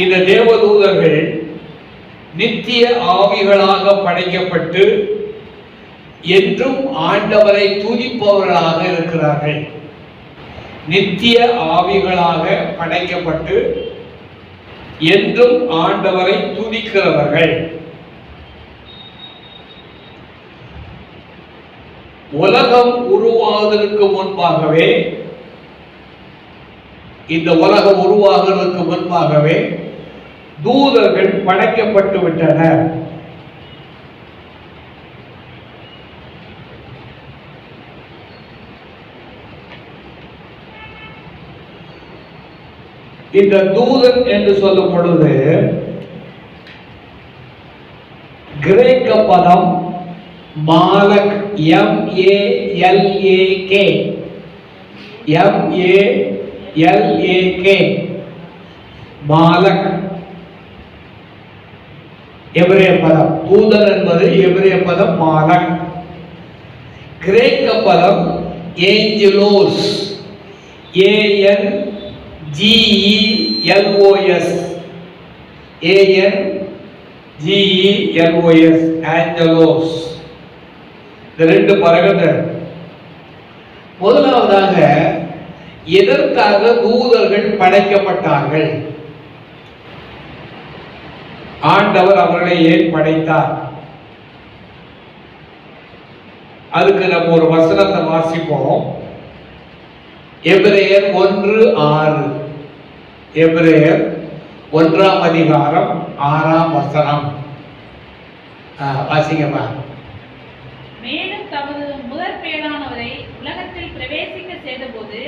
இந்த தேவதூதர்கள் நித்திய ஆவிகளாக படைக்கப்பட்டு என்றும் ஆண்டவரை துதிப்பவர்களாக இருக்கிறார்கள். நித்திய ஆவிகளாக படைக்கப்பட்டு என்றும் ஆண்டவரை துதிக்கிறவர்கள். உலகம் உருவாவதற்கு முன்பாகவே, இந்த உலகம் உருவாகிறதுக்கு முன்பாகவே தூதர்கள் படைக்கப்பட்டு விட்டனர். இந்த தூதன் என்று சொல்லும் பொழுது கிரேக்க பதம் மாலக், MALAK, மாலக் எபிரேய பதம். தூதன் என்பது எபிரேய பதம் மாலக். கிரேக்க பதம் ஏஞ்சலோஸ், ANGELOS, ஆஞ்சலோஸ். இந்த ரெண்டு பதங்கள். முதலாவதாக எதற்காக தூதர்கள் படைக்கப்பட்டார்கள்? ஆண்டவர் அவர்களை ஏன் படைத்தார்? அதுக்கு நம்ம ஒரு வசனத்தை வாசிப்போம். எபிரேயர் 1:6. எபிரேயர் 1ஆம் அதிகாரம் 6ஆம் வசனம். வாசிங்கம்மா. மேலும் தமது முதற் பேரானவரை உலகத்தில் பிரவேசிக்க செய்தபோது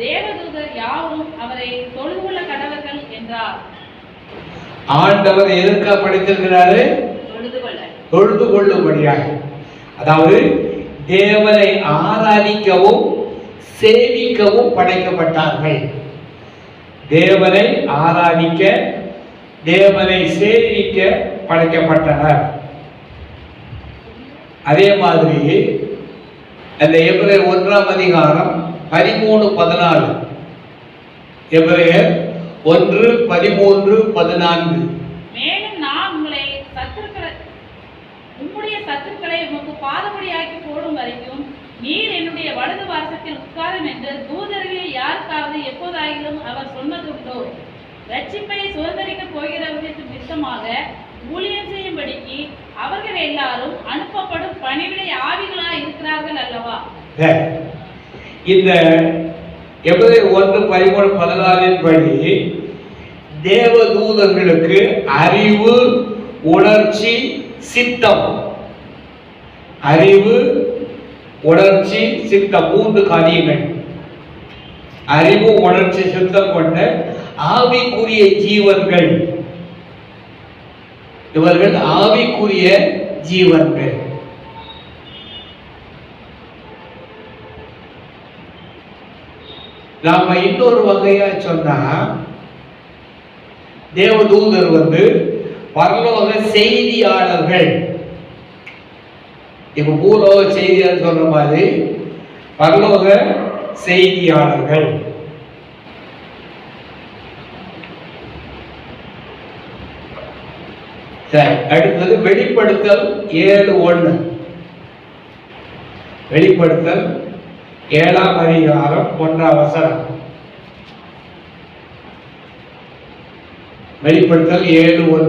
தேவதூதர் யாவரும் அவரை தொழுதுகொள்ள கடவர்கள் என்றார். ஆண்டவர் எதற்காக படைத்திருக்கிறாரு? தொழுது கொள்ளும்படியாக. அதாவது தேவனை ஆராதிக்கவும் சேவிக்கவும் படைக்கப்பட்டார்கள். தேவனை ஆராதிக்க, தேவனை சேவிக்க படைக்கப்பட்டனர். அதே மாதிரி அந்த எபிரேயர் 1ஆம் அதிகாரம் 13-14. எபிரேயர் 1:13-14. மேலும் நான் உம்முடைய சத்துருக்களை உமக்கு பாதபடியாக்கி போடும் வரைக்கும் நீர் என்னுடைய வலது வாசத்தில் உட்காரும் என்று தூதர்களில் யாருக்காவது எப்போதாயிலும் அவர் சொன்னதுண்டோ? ரட்சிப்பை சுதந்திரிக்க போகிறவர்களுக்கு நிமித்தமாக ஊழியம் செய்யும்படிக்கு அவர்கள் எல்லாரும் அனுப்பப்படும் பணிவிடை ஆவிகளாய் இருக்கிறார்கள் அல்லவா? இந்த எபிரேயர் 1:13-14 படி தேவதூதர்களுக்கு அறிவு, உணர்ச்சி, சித்தம், அறிவு, உணர்ச்சி, சித்தம், 3 காரியங்கள். அறிவு, உணர்ச்சி, சித்தம் கொண்ட ஆவிக்குரிய ஜீவன்கள். இவர்கள் ஆவிக்குரிய ஜீவன்கள். நாம இன்னொரு வகையா சொன்னா, தேவதூதர் பரலோக செய்தியாளர்கள். இப்ப பூலோக செய்தியாளர் சொல்ற மாதிரி பரலோக செய்தியாளர்கள். அடுத்தது வெளிப்படுத்தல் 7:1. வெளிப்படுத்தல் 7ஆம் அதிகாரம் 1ஆம் வசனம். வெளிப்படுத்தல் 7:1.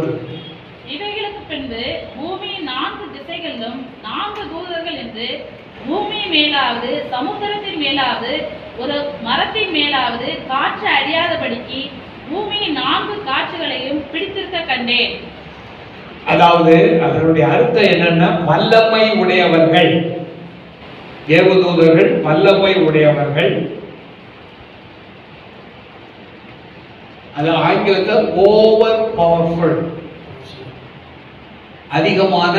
இவைகளுக்கு பின்பு பூமியின் 4 திசைகளிலும் 4 தூதர்கள் என்று பூமி மேலாவது சமுத்திரத்தின் மேலாவது ஒரு மரத்தின் மேலாவது காற்று அடியாதபடிக்கு பூமியின் 4 காற்றுகளையும் பிடித்திருக்க கண்டேன். அதாவது அதனுடைய அர்த்தம் என்னன்னா, வல்லமை உடையவர்கள். தேவதூதர்கள் வல்லமை உடையவர்கள். அது ஆங்கிலத்தில் ஓவர் பவர்ஃபுல், அதிகமான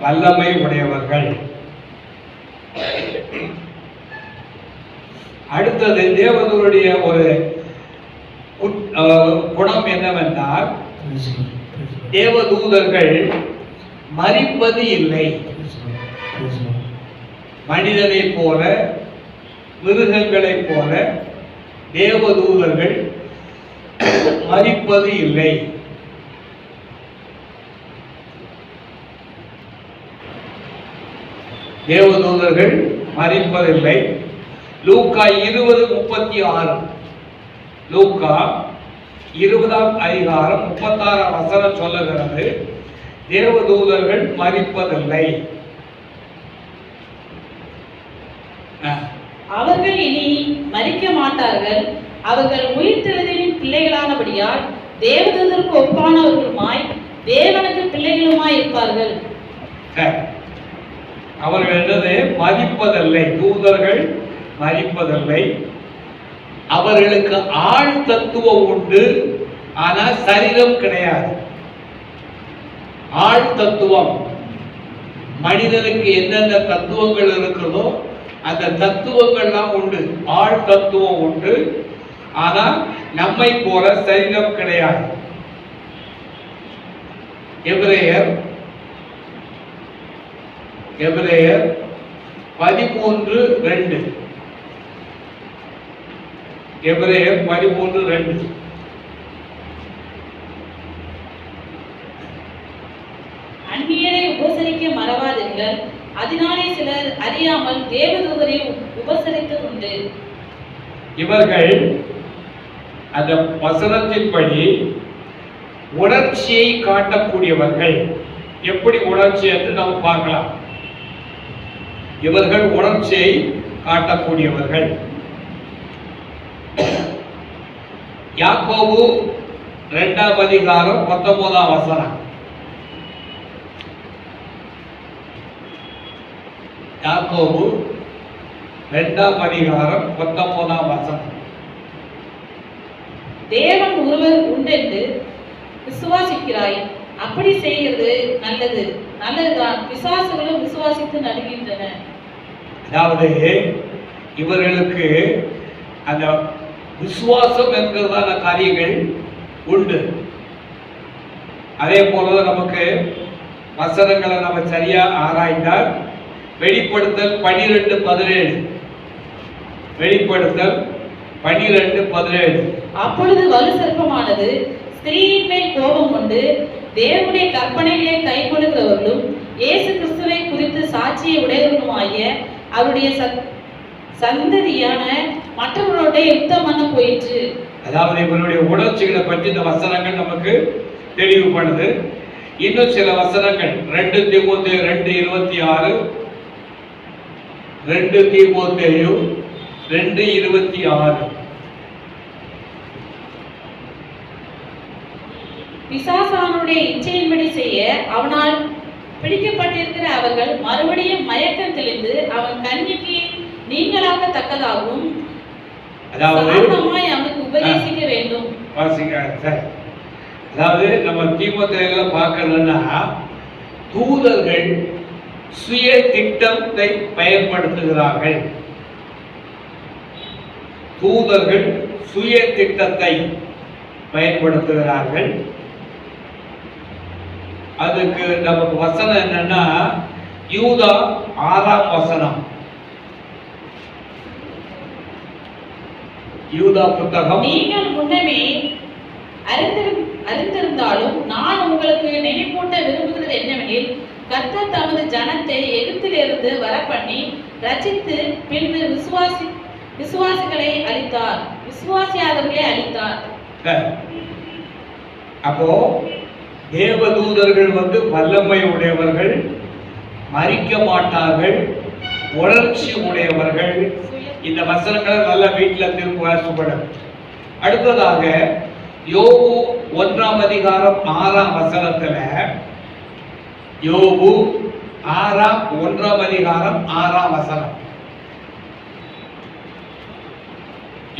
வல்லமை உடையவர்கள். அடுத்தது தேவதூதருடைய ஒரு குணம் என்னவென்றால், தேவதூதர்கள் மரிப்பது இல்லை. மனிதனைப் போல, மிருகங்களைப் போல தேவதூதர்கள் மரிப்பது இல்லை. தேவதூதர்கள் மரிப்பதில்லை. லூக்கா 20:36, லூக்கா 20ஆம் அதிகாரம் 36ஆம் வசனம் சொல்லுகிறது, தேவதூதர்கள் மரிப்பதில்லை. அவர்கள் இனி மரிக்க மாட்டார்கள், அவர்கள் உயிர்த்தெழுதலின் பிள்ளைகளானபடியால் தேவதூதருக்கு ஒப்பானவர்களுமாய் தேவனுக்கு பிள்ளைகளுமாய் இருப்பார்கள். அவர்கள் என்னது? மரிப்பதில்லை. தூதர்கள் மரிப்பதில்லை. அவர்களுக்கு ஆள் தத்துவம் உண்டு, ஆனால் சரீரம் கிடையாது. ஆள் தத்துவம், மனிதனுக்கு என்னென்ன தத்துவங்கள் இருக்கிறதோ அந்த தத்துவங்கள்லாம் உண்டு. ஆள் தத்துவம் உண்டு, ஆனால் நம்மை போல சரீரம் கிடையாது. எபிரேயர் 13:2, எபிரேயர் 13:2. அந்நியரை உபசரிக்க மறவாதீர்கள், அதனாலே சிலர் அறியாமல் தேவதூதரை உபசரித்ததுண்டு. இவர்கள் அந்த வசனத்தின்படி உணர்ச்சியை காட்டக்கூடியவர்கள். எப்படி உணர்ச்சி என்று நாம் பார்க்கலாம். இவர்கள் உணர்ச்சியை காட்டக்கூடியவர்கள். யாக்கோபு 2ஆம் அதிகாரம் 19ஆம் வசனம். யாக்கோபு 2ஆம் அதிகாரம் 19ஆம் வசனம். தேவன் ஒருவர் உண்டென்று விசுவாசிக்கிறாய், அப்படி செய்கிறது நல்லதுதான், பிசாசுகளும் விசுவாசித்து நடுகின்றன. அதாவது இவர்களுக்கு அந்த விசுவாசம் என்கிறதான காரியங்கள் உண்டு. அதே போலதான் நமக்கு வசனங்களை நம்ம சரியா ஆராய்ந்தால் வெளிப்படுத்தல் 12:17, வெளிப்படுத்தல் 12:17. அப்பொழுது வலு சர்ப்பமானது ஸ்திரீயின் மேல் கோபம் கொண்டு தேவனுடைய கற்பனைகளை கைக்கொள்ளுகிறவர்களும் இயேசு கிறிஸ்துவை குறித்து சாட்சியை உடையவர்களுமாகிய அவருடைய சந்ததியான மற்றவர்களோட யுத்தம் பண்ண போயிற்று. அதாவது இவருடைய உணர்ச்சிகளை பற்றி இந்த வசனங்கள் நமக்கு தெளிவுபடுது. இன்னும் சில வசனங்கள் 2 தீமோத்தேயு 2:26, 2 தீமோத்தேயு 2:26. பிசாசானுடைய இச்சையின்படி செய்ய அவனால் பிடிக்கப்பட்டிருக்கிற அவர்கள் மறுபடியும் மயக்கம் தெளிந்து அவன் கண்ணிக்கு நீங்களாகத்தக்கதாகவும் அவனுக்கு உபதேசிக்க வேண்டும். அதாவது நம்ம தீமோத்தேயுல பார்க்கணும்னா தூதர்கள் சுய திட்டத்தை பயன்படுத்துகிறார்கள். தூதர்கள் சுய திட்டத்தை பயன்படுத்துகிறார்கள். அதுக்கு நமக்கு வசனம் என்னன்னா யூதா 6ஆம் வசனம். யூதா புத்தகம். நீங்கள் முன்னமே அறிந்திருந்தாலும் நான் உங்களுக்கு நினைப்பூட்ட விரும்புகிறது என்னவெனில், கர்த்தர் தமது ஜனத்தை எகிப்திலிருந்து வரப்பண்ணி ரட்சித்து பின்பு விசுவாசிகளை அளித்தார், விசுவாசியாதவர்களை அளித்தார். அப்போ தேவதூதர்கள் வல்லமை உடையவர்கள், மரிக்க மாட்டார்கள், உணர்ச்சி உடையவர்கள். இந்த வசனங்களை நல்ல வீட்டில் திரும்ப வாசிப்படும். அடுத்ததாக யோபு 1ஆம் அதிகாரம் 6ஆம் வசனத்துல, யோபு 1ஆம் அதிகாரம் 6ஆம் வசனம்.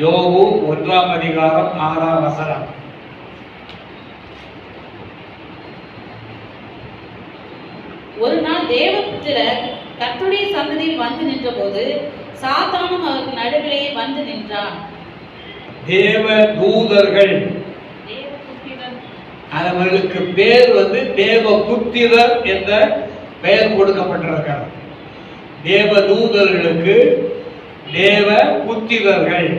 யோபு 1ஆம் அதிகாரம் 6ஆம் வசனம். ஒரு நாள் தேவபுத்திரர் கர்த்தருடைய சந்ததியில் வந்து நின்ற போது சாத்தானும் அவருக்கு நடுவிலே வந்து நின்றான். தேவ தூதர்கள், அவர்களுக்கு பேர் தேவபுத்திரர் என்ற பெயர் கொடுக்கப்பட்டிருக்கிறது. தேவ தூதர்களுக்கு தேவ புத்திரர்கள்.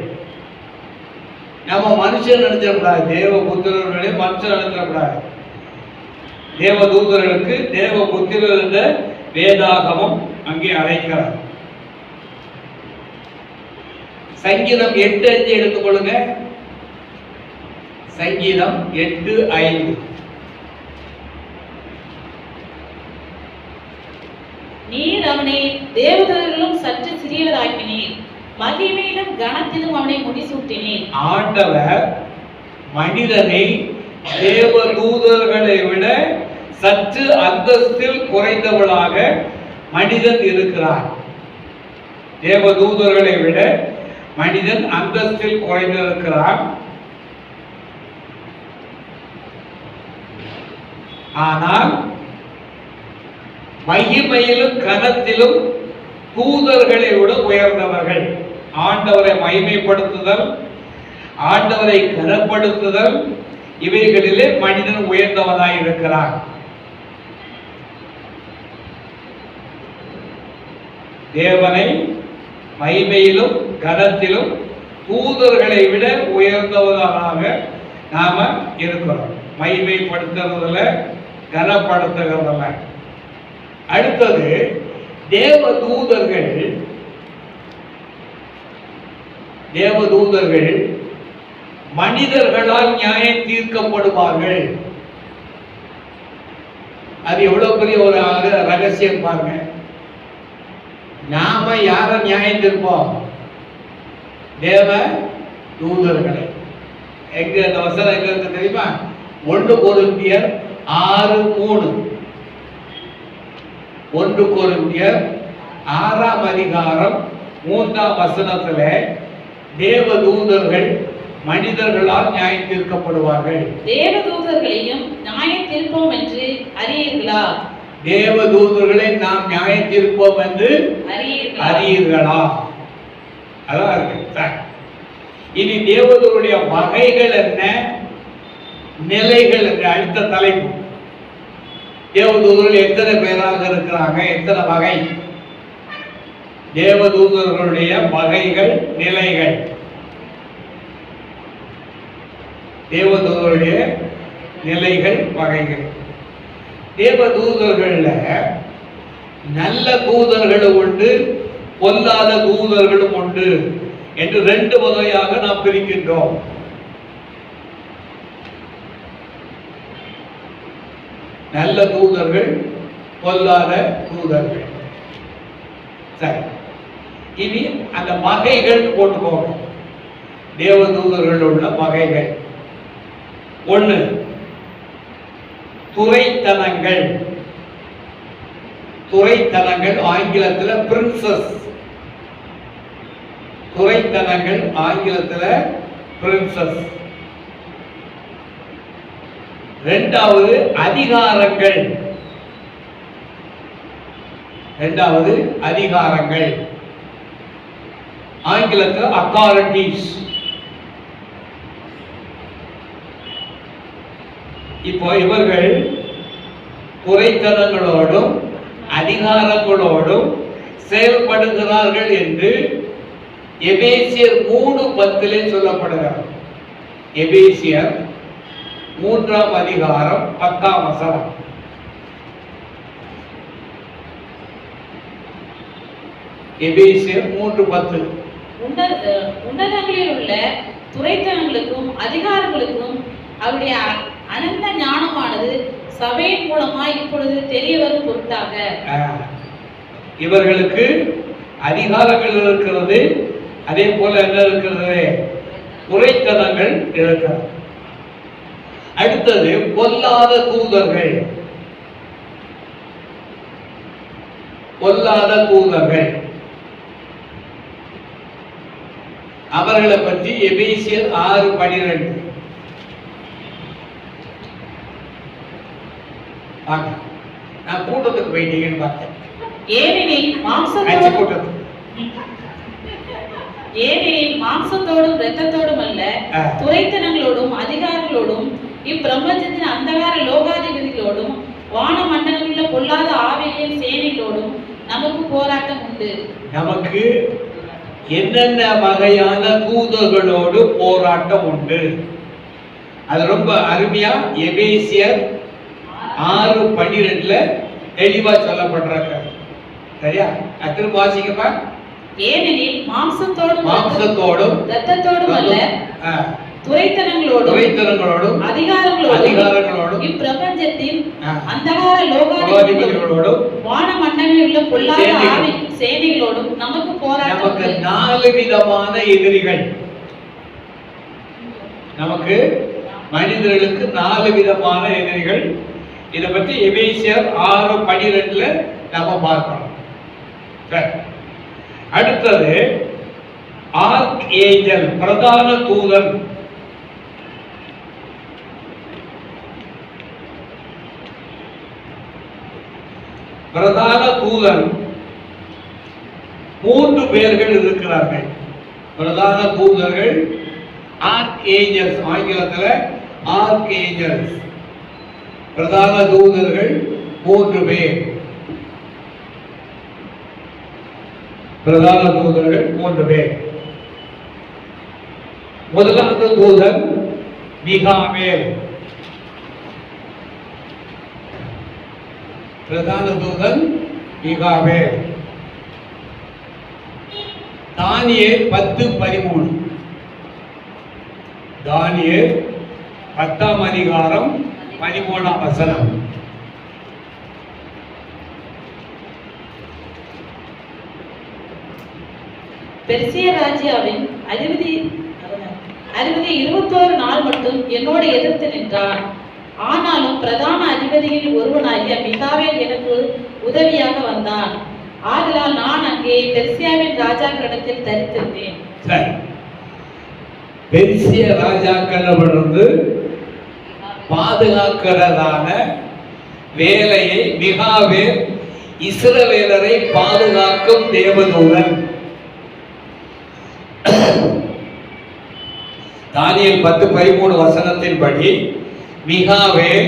நம்ம மனுஷன் நினைச்சிடக்கூடாது, தேவ புத்திரர்களே மனுஷன் நினைச்சிடக்கூடாது. தேவ தூதர்களுக்கு தேவ புத்திரர் என்ற வேதாகமம் அங்கே அழைக்கிறார். சங்கீதம் 8:5 எடுத்துக்கொள்ளுங்க. சங்கீதம் 8:5. நீர் அவனை தேவதூதர்களும் சற்று சிறியவராக்கினீர், மகிமையிலும் கனத்திலும் அவனை முடிசூட்டினீர். ஆண்டவர் மனிதனை தேவ தூதர்களை விட சற்று அந்தஸ்தில் குறைந்தவளாக மனிதன் இருக்கிறார். தேவ தூதர்களை விட மனிதன் அந்தஸ்தில் குறைந்திருக்கிறான். ஆனால் மகிமையிலும் கனத்திலும் தூதர்களை விட உயர்ந்தவர்கள். ஆண்டவரை மகிமைப்படுத்துதல், ஆண்டவரை கனப்படுத்துதல், இவைகளிலே மனிதன் உயர்ந்தவனாய் இருக்கிறான். தேவனை மகிமையிலும் கனத்திலும் தூதர்களை விட உயர்ந்தவனாக நாம இருக்கிறோம். மகிமைப்படுத்துறதுல, கனப்படுத்துகிறதுல. அடுத்தது தேவ தூதர்கள் மனிதர்களால் நியாயம் தீர்க்கப்படுவார்கள். அது எவ்வளவு பெரிய ஒரு ரகசியம் பாருங்க. நாம யார நியாயம் தீர்ப்போம்? தேவ தூதர்களை. எங்க அந்த வசனம் எங்க இருக்கு தெரியுமா? 1 கொரிந்தியர் 6:3. 1 கொரிந்தியர் 6ஆம் அதிகாரம் 3ஆம் வசனத்துல தேவ தூதர்கள் மனிதர்களால் நியாயம் தீர்க்கப்படுவார்கள். தேவ தூதர்களையும் நியாயம் தீர்ப்போம் என்று அறியீர்களா? தேவ தூதர்களை நாம் நியாயம் தீர்ப்போம் என்று அறியீர்களா? அதான் இருக்கு. இனி தேவதூதருடைய வகைகள் என்ன, நிலைகள் என்ற அடுத்த தலைப்பு. தேவதூதர்கள் எத்தனை பேராக இருக்கிறாங்க, எத்தனை வகை? தேவதூதர்களுடைய வகைகள், நிலைகள். தேவதூதருடைய நிலைகள், வகைகள். தேவதூதர்கள்ல நல்ல தூதர்களும் உண்டு, பொல்லாத தூதர்களும் உண்டு என்று 2 வகையாக நாம் பிரிக்கின்றோம். நல்ல தூதர்கள், பொல்லாத தூதர்கள். சரி, இனி அந்த வகைகள் போட்டுக்கோங்க. தேவதூதர்கள் உள்ள வகைகள். 1, துரைத்தனங்கள். துரைத்தனங்கள் ஆங்கிலத்தில் பிரின்சஸ். துரைத்தனங்கள் ஆங்கிலத்தில் பிரின்சஸ். 2வது அதிகாரங்கள். 2வது அதிகாரங்கள் ஆங்கிலத்தில் அத்தாரிட்டிஸ். இப்போ இவர்கள் துரைத்தனங்களோடும் அதிகாரங்களோடும் செயல்படுகிறார்கள் என்று எபேசியர் 3:10 சொல்லப்படுகிறார். எபேசியர் 3ஆம் அதிகாரம் 10ஆம் வசனம். எபேசியர் 3:10. உன்னதங்களில் உள்ள துரைத்தனங்களுக்கும் அதிகாரங்களுக்கும் அவருடைய அனந்த ஞானமானது சபையின் மூலமாய் இப்பொழுது தெரிய வரும் பொருட்டாக. இவர்களுக்கு அதிகாரங்கள் இருக்கிறது, அதே போல என்ன இருக்கிறது? துரைத்தனங்கள் இருக்கிறது. அடுத்தது பொல்லாத தூதர்கள். பொல்லாத தூதர்கள் அவர்களை பற்றி எபேசியர் 6:12. நான் கூட்டத்துக்கு போயிட்டீங்கன்னு பார்த்தேன். ஏனெனில் மாம்சத்தோடும் இரத்தத்தோடும் அல்ல, துரைத்தனங்களோடும் அதிகாரங்களோடும் இப்பிரபஞ்சத்தின் அந்தகார லோகாதிபதிகளோடும் வான மண்டலங்களில் பொல்லாத ஆவிகளின் சேனைகளோடும் நமக்கு போராட்டம் உண்டு. நமக்கு என்னென்ன வகையான தூதர்களோடு போராட்டம் உண்டு. அது ரொம்ப அருமையா எபேசியர் 6:12 தெளிவா சொல்லப்படுறாங்க. சரியா? திரும்ப வாசிக்கப்பா. ஏனெனில் மாம்சத்தோடும் இரத்தத்தோடும் அல்ல, துரைத்தனங்களோடும் அதிகாரங்களோடும் இப்பிரபஞ்சத்தின் அந்தகார லோகாதிபதிகளோடும் வானமண்டலில் உள்ள பொல்லாத ஆவியின் சேனைகளோடும் நமக்கு போராட்டம். நமக்கு 4 விதமான எதிரிகள். நமக்கு மனிதர்களுக்கு 4 விதமான எதிரிகள். இதை பற்றி எபேசியர் 6:12 நம்ம பார்க்கணும். அடுத்தது ஆர்க் ஏஞ்சல், பிரதான தூதன். பிரதான தூதன் 3 பேர்கள் இருக்கிறார்கள். பிரதான தூதர்கள் ஆர்க் ஏஞ்சல்ஸ், ஆங்கிலத்தில் ஆர்க் ஏஞ்சல்ஸ். பிரதான தூதர்கள் 3 பேர். பிரதான தூதர்கள் 3 பேர். முதலாவது தூதன் மிகாவேல். பிரதான தூதன் மிகாவேல். தானியேல் 10:13. தானியேல் 10ஆம் அதிகாரம் 13ஆம் வசனம். பெர்சிய ராஜ்யாவின் அதிபதி 21 நாள் மட்டும் என்னோடு எதிர்த்து நின்றார். ஆனாலும் பிரதான அதிபதிகளில் ஒருவனாகிய மிகாவேல் எனக்கு உதவியாக வந்தான். ஆதலால் நான் அங்கே பெர்சியாவின் ராஜாக்களிடத்தில் தரித்திருந்தேன். பெர்சிய ராஜாக்களிடமிருந்து பாதுகாக்கிறதான வேலையை மிகாவேல் இஸ்ரவேலரை பாதுகாக்கும் தேவதூதன். தானியேல் 10:13 வசனத்தின்படி மிகாவேல்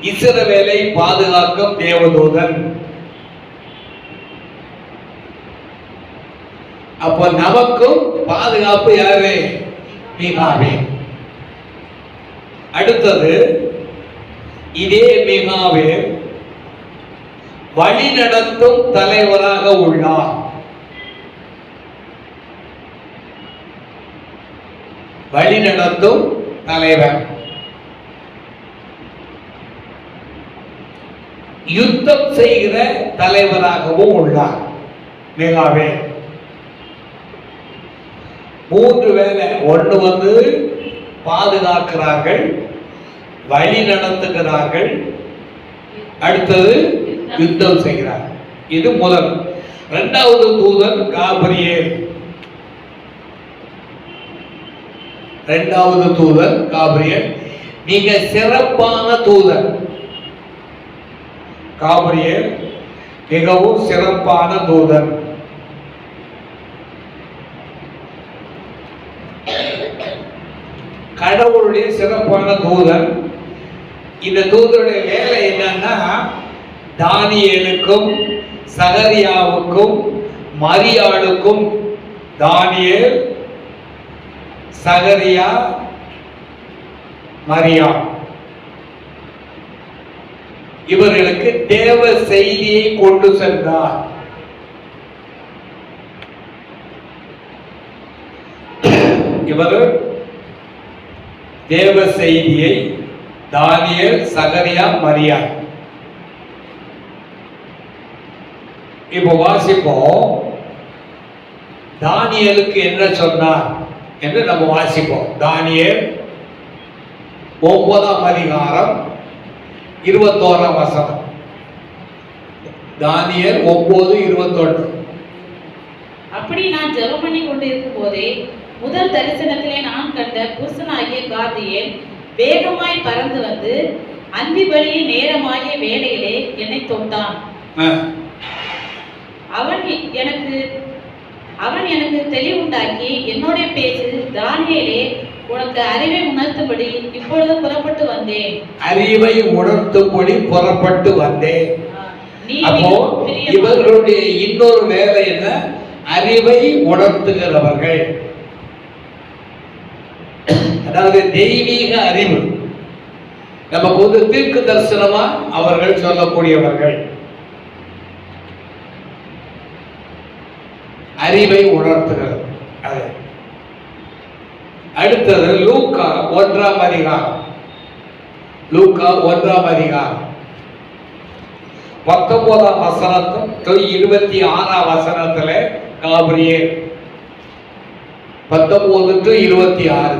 இஸ்ரவேலை பாதுகாக்கும் தேவதூதன். அப்ப நமக்கும் பாதுகாப்பு யாரு? மிகாவேல். அடுத்தது இதே மிகாவேல் வழி நடத்தும் தலைவராக உள்ளார். வழி நடத்தும் தலைவர். யுத்தம் செய்கிற தலைவராகவும் உள்ளார் மிகாவேல். 3 வேலை. ஒன்று வந்து பாதுகாக்கிறார்கள், வழி நடத்துகிறார்கள், அடுத்தது யுத்தம் செய்கிறார்கள். இது முதல். 2வது தூதன் காபிரியேல். 2வது தூதன் காபிரியேல் மிக சிறப்பான தூதன். காபிரியேல் மிகவும் சிறப்பான தூதன். கடவுளுடைய சிறப்பான தூதன். இந்த தூதருடைய வேலை என்னன்னா, தானியேலுக்கும் சகரியாவுக்கும் மரியாளுக்கும், தானியேல், சகரியா, மரியா, இவர்களுக்கு தேவ செய்தியை கொண்டு சென்றார். இவர் தேவ செய்தியை தானியேல், சகரியா, மரியா. இப்போ வாசிப்போம். தானியேலுக்கு என்ன சொன்னார் என்று நம்ம வாசிப்போம். தானியேல் 9ஆம் அதிகாரம் 21ஆம் வசனம். தானியேல் 9:21. அப்படி நான் ஜெபம் பண்ணி கொண்டிருக்கும் போதே முதல் தரிசனத்திலே நான் கண்ட புருஷனாகிய காபிரியேல் வேகமாய் பறந்து வந்து அந்தி பலியின் நேரமாகிய வேளையிலே என்னை தொட்டான். அவன் எனக்கு தெளிவுண்டாக்கி என்னோட பேசு, தானியேலே, உனக்கு அறிவை உணர்த்தும்படி இப்பொழுது புறப்பட்டு வந்தேன். அறிவை உணர்த்தும்படி புறப்பட்டு வந்தேன். அப்போ இவர்களுடைய இன்னொரு வேலை என்ன? அறிவை உணர்த்துகிறவர்கள். அதாவது தெய்வீக அறிவு நமக்கு வந்து தீர்க்க தரிசனமா அவர்கள் சொல்லக்கூடியவர்கள். அறிவை உணர்த்துகிறது. அது அடுத்தது லூக்கா 1ஆம் அதிகாரம். லூக்கா 1ஆம் அதிகாரம் 19ஆம் வசனத்தும் 26ஆம் வசனத்துல காபிரியேல் 19 to 26.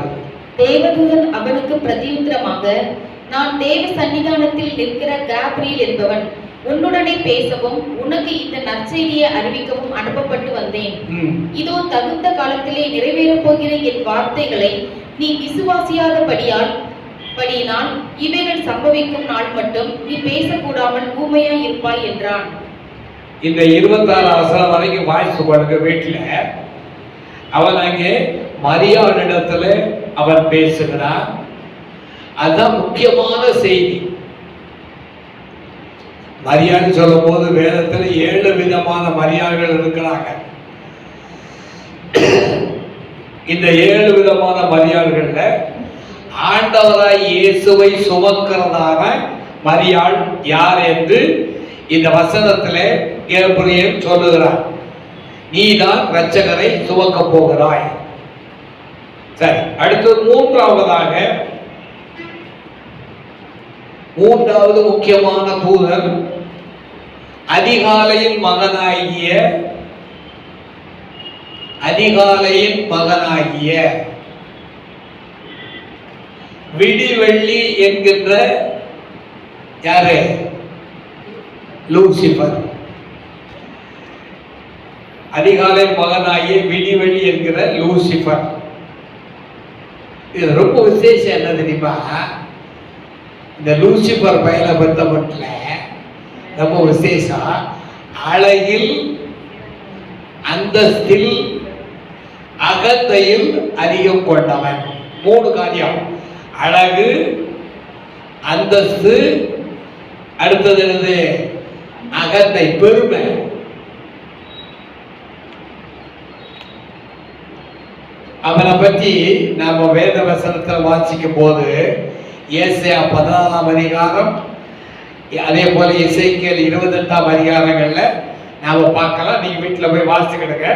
தேவதூதன் அவனுக்கு பிரதியுத்தரமாக, நான் தேவ சன்னிதானத்தில் நிற்கிற காபிரியேல் என்பவன், உன்னுடனே பேசவும் உனக்கு இந்த நற்செய்தியை அறிவிக்கவும் அனுப்பப்பட்டு வந்தேன். இதோ தகுந்த காலத்திலே நிறைவேறப் போகிற என் வார்த்தைகளை நீ விசுவாசியாதபடியால் இவைகள் சம்பவிக்கும் நாள் மட்டும் நீ பேசக்கூடாமல் ஊமையாய் இருப்பாய் என்றான். இந்த 26 வசனம் வரைக்கும் வாய்ஸ் கொடுக்க வீட்டுல அவன் அங்கே மரியாளிடத்துல அவன் பேசுகிறான். அதுதான் முக்கியமான செய்தி. மரியாதை சொல்லும் போது வேதத்தில் 7 விதமான மரியாதைகள் இருக்கிறாங்க. இந்த 7 விதமான மரியாதைகள்ல ஆண்டவராய் இயேசுவை சுமக்கிறதான மரியாள் யார் என்று இந்த வசனத்திலே கேப்ரியேல் சொல்லுகிறார். நீதான் இரட்சகரை சுமக்க போகிறாய். சரி, அடுத்து மூன்றாவது முக்கியமான தூதர் அதிகாலையின் மகனாகிய விடிவெள்ளி என்கின்ற யாரு? லூசிபர். அதிகாலை மகனாகிய விடிவெள்ளி என்கிற லூசிபர். இது ரொம்ப விசேஷம் என்ன தெரியுமா? இந்த லூசிபர் பயில பத்த மட்டும் ரொம்ப விசேஷம். அழகில், அந்தஸ்தில், அகத்தையில் அதிகம் கொண்டவன். 3 காரியம்: அழகு, அந்தஸ்து, அடுத்தது என்னது? அகத்தை, பெருமை. அவனை பற்றி நாம வேத வசனத்தில் வாசிக்கும் போது ஏசாயா 14ஆம் அதிகாரம், அதே போல எசேக்கியேல் 28ஆம் அதிகாரங்கள்ல நாம பார்க்கலாம். நீங்க வீட்டுல போய் வாசிக்கிடுங்க.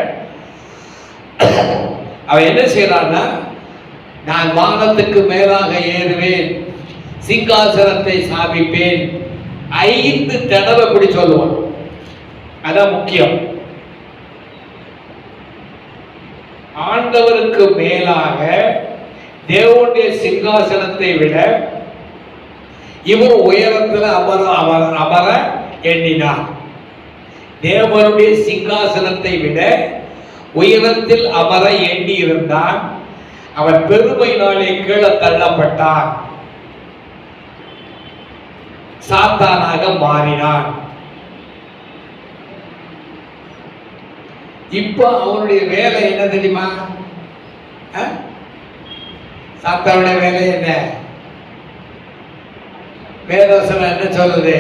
அவன் என்ன செய்யறான்னா, நான் வானத்துக்கு மேலாக ஏறுவேன், சிங்காசனத்தை சாபிப்பேன், 5 தடவை இப்படி சொல்லுவான். அதான் முக்கியம். ஆண்டவருக்கு மேலாக தேவனுடைய சிங்காசனத்தை விட இவர் உயரத்தில் அமர எண்ணினார். தேவனுடைய சிங்காசனத்தை விட உயரத்தில் அமர எண்ணி இருந்தான். அவன் பெருமையினாலே கீழே தள்ளப்பட்டான், சாத்தானாக மாறினான். இப்ப அவனுடைய வேலை என்ன தெரியுமா? சாத்தானுடைய வேலை என்ன? வேதவசனம் என்ன சொல்லுது?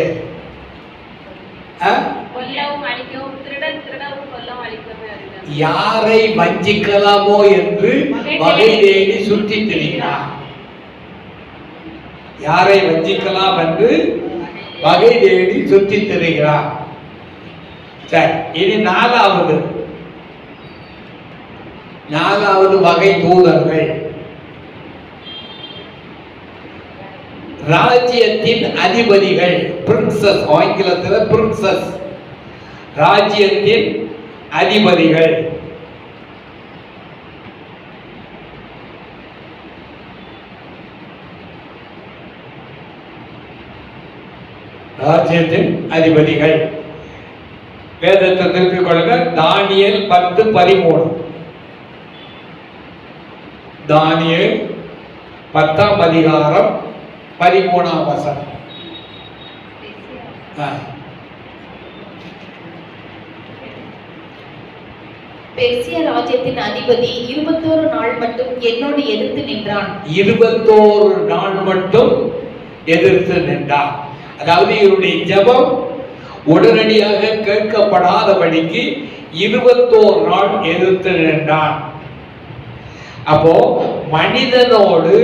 யாரை வஞ்சிக்கலாமோ என்று வகை தேடி சுற்றி திரிகிறான். யாரை வஞ்சிக்கலாம் என்று வகை தேடி சுற்றி திரிகிறான். சரி, இனி நாலாவது வகை தூதர்கள். ராஜ்யத்தின் அதிபதிகள், பிரின்சஸ். ஆங்கிலத்தில் பிரின்சஸ், ராஜ்யத்தின் அதிபதிகள். ராஜ்யத்தின் அதிபதிகள். வேதத்தை திருப்பிக் கொள்ளுங்க. தானியேல் 10:13. தானியேல் 10ஆம் அதிகாரம் 13ஆம் வசனம். பெர்சியா ராஜ்யத்தின் அதிபதி 21 நாள் மட்டும் என்னோடு எதிர்த்து நின்றான். 21 நாள் மட்டும் எதிர்த்து நின்றான். அதாவது இவருடைய ஜெபம் உடனடியாக கேட்கப்படாதபடிக்கு 21 நாள் எதிர்த்து நின்றான். அப்போ மனிதனோடு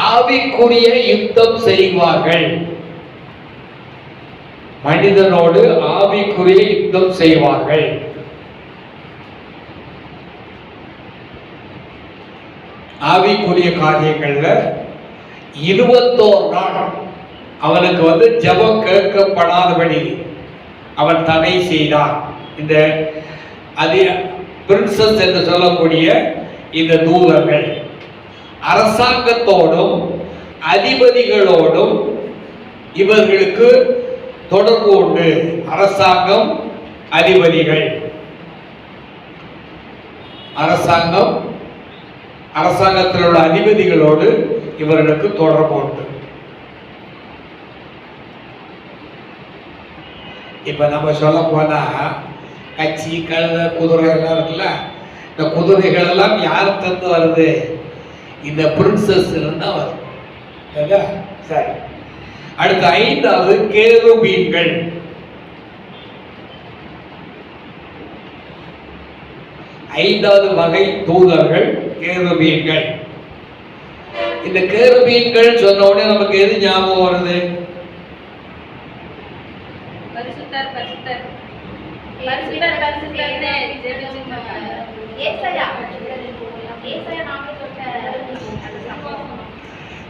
ஆவிக்குரிய யுத்தம் செய்வார்கள். மனிதனோடு ஆவிக்குரிய யுத்தம் செய்வார்கள். ஆவிக்குரிய காரியங்கள்ல 21 நாள் அவனுக்கு ஜெபம் கேட்கப்படாதபடி அவன் தடை செய்தான். இந்த அது பிரின்சஸ் என்று சொல்லக்கூடிய இந்த தூதர்கள் அரசாங்கத்தோடும் அதிபதிகளோடும் இவர்களுக்கு தொடர்பு உண்டு. அரசாங்கம், அதிபதிகள், அரசாங்கத்தில் உள்ள அதிபதிகளோடு இவர்களுக்கு தொடர்பு உண்டு. இப்ப நம்ம சொல்ல போனா கட்சி, கழுதை, குதிரை எல்லாம் இருக்குல்ல, இந்த குதிரைகள் எல்லாம் யாருக்கு வருது? இந்த பிரின்சஸ் தான் வருது. சரி, அடுத்த 5வது கேருபீன்கள். ஐந்தாவது வகை தூதர்கள் கேருபீன்கள். இந்த கேருபீன்கள் சொன்ன உடனே நமக்கு எது ஞாபகம் வருது?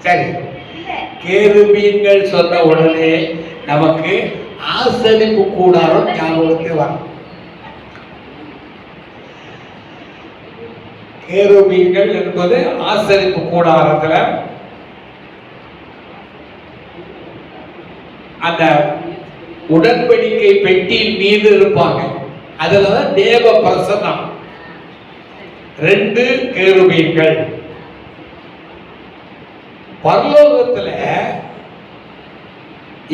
சரி, கேருபீன்கள் சொன்ன உடனே நமக்கு ஆசரிப்பு கூடாரம் ஞாபகத்துக்கு வரும். கேருபீன்கள் என்பது ஆசரிப்பு கூடாரத்துல அந்த உடன்படிக்கை பெட்டியின் மீது இருப்பாங்க. அதுலதான் தேவ பிரசன்னம். 2 கேருபீன்கள். பரலோகத்துல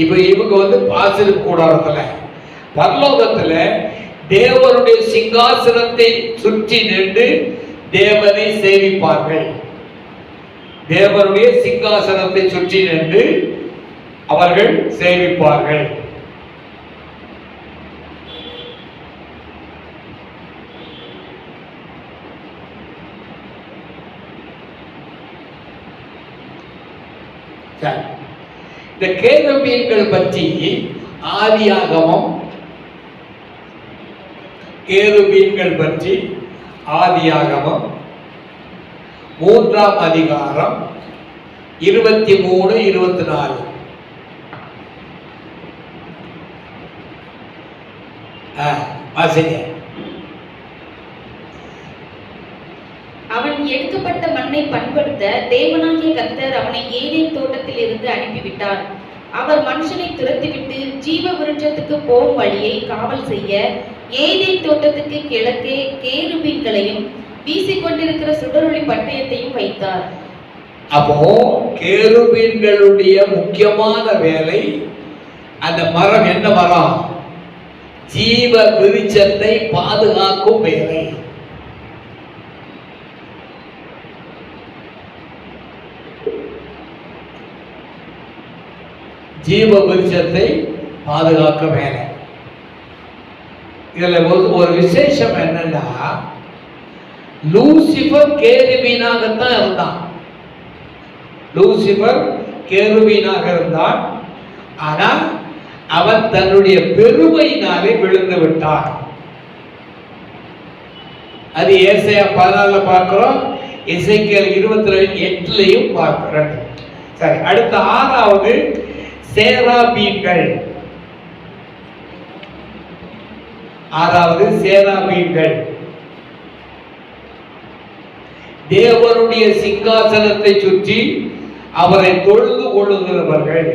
இப்ப இவங்க ஆசரிப்பு கூடாரத்துல, பரலோகத்துல தேவனுடைய சிங்காசனத்தை சுற்றி நின்று தேவனை சேவிப்பார்கள். தேவனுடைய சிங்காசனத்தை சுற்றி நின்று அவர்கள் சேவிப்பார்கள். இந்த கேருபீன்கள் பற்றி ஆதியாகமம், கேருபீன்கள் பற்றி ஆதியாகமம் 3ஆம் அதிகாரம் 23, 24. வாசிங்க. அவன் எடுக்கப்பட்ட மண்ணை பண்படுத்த தேவனாகிய கர்த்தர் அவனை ஏதேன் தோட்டத்தில் இருந்து அனுப்பிவிட்டார். அவர் மனுஷனை துரத்திவிட்டு ஜீவ விருட்சத்துக்கு போகும் வழியை காவல் செய்ய ஏதேன் தோட்டத்துக்கு கிழக்கே கேருபீன்களையும் வீசிக்கொண்டிருக்கிற சுடரொளி பட்டயத்தையும் வைத்தார். அப்போ கேருபீன்களுடைய முக்கியமான வேலை, அந்த மரம் என்ன மரம்? ஜீவ விருட்சத்தை பாதுகாக்கும் வேலை. ஜீவ விருட்சத்தை பாதுகாக்க வேலை. இதுல ஒரு விசேஷம் என்னன்னா, லூசிபர் கேருபீனாகத்தான் இருந்தான். லூசிபர் கேருபீனாக இருந்தான். ஆனால் அவன் தன்னுடைய பெருமையினாலே விழுந்து விட்டான். அது ஏசாயா 14 பார்க்கிறோம், எசேக்கியேல் 28 பார்க்கிறோம். சரி, அடுத்த 6வது சேராபீன்கள். 6வது சேராபீன்கள். தேவனுடைய சிங்காசனத்தை சுற்றி அவரை தொழுது கொள்ளுகிறவர்கள்.